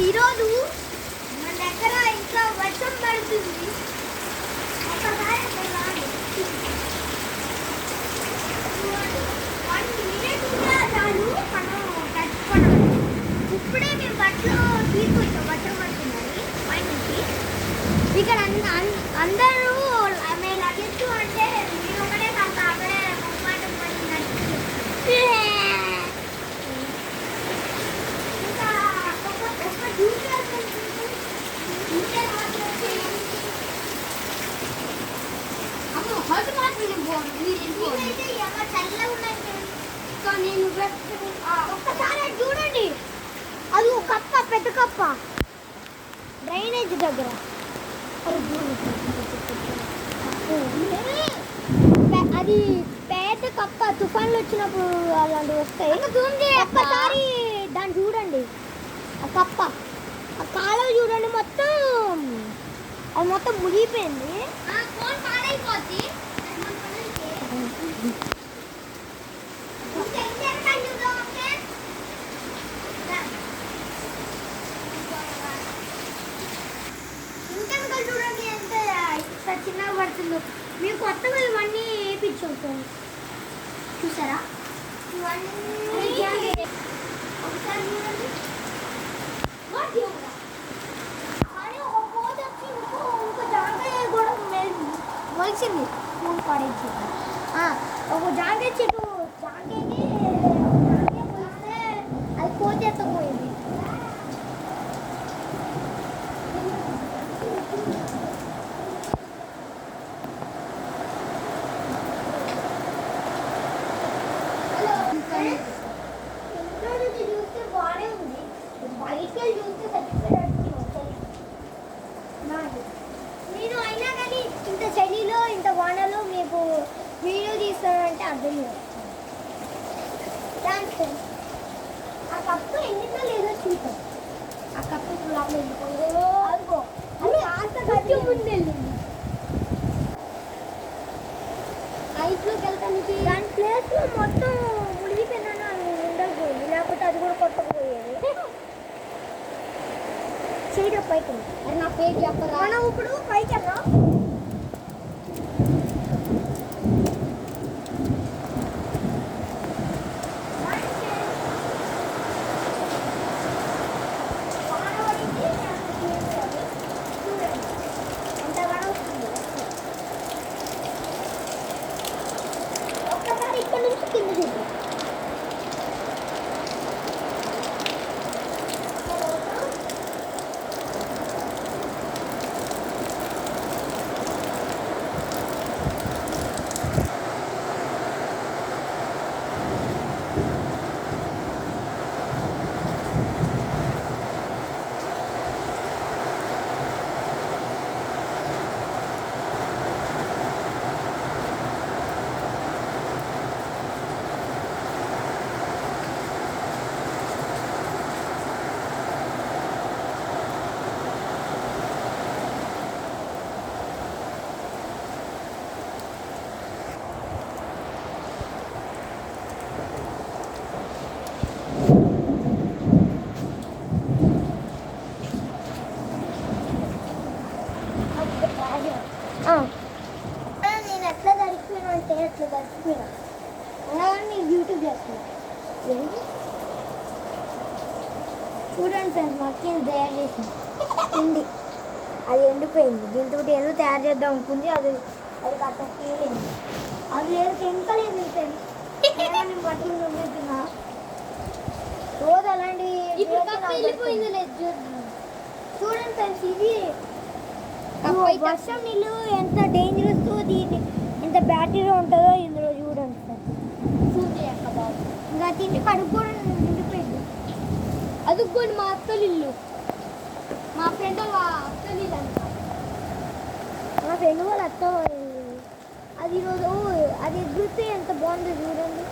ఈరోజు మన దగ్గర ఇంకా వర్షం పడుతుంది. ఒకసారి అక్కడ రాదు. 1 minute కూడా చాలు మనం కట్టుకోవడం. ఇప్పుడే మేము బట్టలు తీసుకొచ్చాం. వర్షం పడుతున్నది పైనుంచి. ఇక్కడ అందరూ మేము లగేజ్ అంటే నేను ఒకటే కాస్త అక్కడే మొహమాటం పడిందంటే ఒక్కసారి చూడండి, అది ఒక కప్ప, పెద్ద కప్ప డ్రైనేజ్ దగ్గర. అది పెద్ద కప్ప, తుఫాన్లు వచ్చినప్పుడు అలాంటివి వస్తాయి. ఒక్కసారి దాన్ని చూడండి, ఆ కప్ప ఆ కాలువ చూడండి, మొత్తం అది మొత్తం మునిగిపోయింది. ఇంకా చూడండి ఎంత చిన్నగా పడుతుందో. మేము కొత్తగా ఇవన్నీ వేయించాం ఫ్రెండ్స్, చూసారా? ఇవన్నీ ఒకసారి చూడండి. కానీ ఒక కోత వచ్చి ఇంకో జాంకాయ కూడా మొలిచింది. ఫోన్ పడేసి ఒక జాంకాయ చెట్టు జాంకాయకి మొలిస్తే అది కోత ఎత్తపోయింది. చూస్తే బాగానే ఉంది, బయటకి చూస్తే చచ్చిపోయినట్టు. నేను అయినా కానీ ఇంత చలిలో ఇంత వానలో మీకు వీడియో తీస్తానంటే అర్థం లేదు. ఆ కప్పు ఎన్నికో లేదో చూద్దాం. ఆ కప్పు ఇప్పుడు లోపల వెళ్ళిపోయిందో అనుకో, అది కాస్త కొంచెం ముందు వెళ్ళింది. ఐస్లోకి వెళ్తానికి దాని ప్లేస్లో మొత్తం మునిగిపోయినాను అది ఉండకపోయింది, లేకపోతే అది కూడా కొట్టకపోయేది. చేయడం పైకి అది నా పేరు చెప్పరా. మనం ఇప్పుడు పైకి వెళ్దాం. ఒక్కసారి ఇక్కడ నుంచి కింద చూద్దాం. నేను ఎట్లా దొరికిపోయినా అంటే ఎట్లా దొరికిపోయినా నేను యూట్యూబ్ చేస్తున్నా. చూడండి ఫ్రెండ్స్, మాకు తయారు చేసింది పిండి, అది ఎండిపోయింది. దీంతో ఏదో తయారు చేద్దాం అనుకుంది, అది అది కాస్త ఫీలింగ్ అది లేదు, కెమికల్ ఏమి ఫ్రెండ్స్. నేను బట్టలు నమ్ముతున్నా రోజు అలాంటి వెళ్ళిపోయింది లేదు. చూడండి ఫ్రెండ్స్, ఇది వర్షం నీళ్ళు ఎంత డేంజరస్, దీన్ని ఎంత బ్యాటరీ ఉంటుందో ఇందులో చూడండి సార్. ఇంకా తిండి కడుక్కోవడం నిండిపోయింది. అదుక్కోండి మా అత్తలు ఇల్లు, మా ఫ్రెండ్ వాళ్ళ అత్తలు ఇల్లు అంట. మా ఫ్రెండ్ వాళ్ళ అత్త అది ఈరోజు అది ఎగురితే ఎంత బాగుందో చూడండి.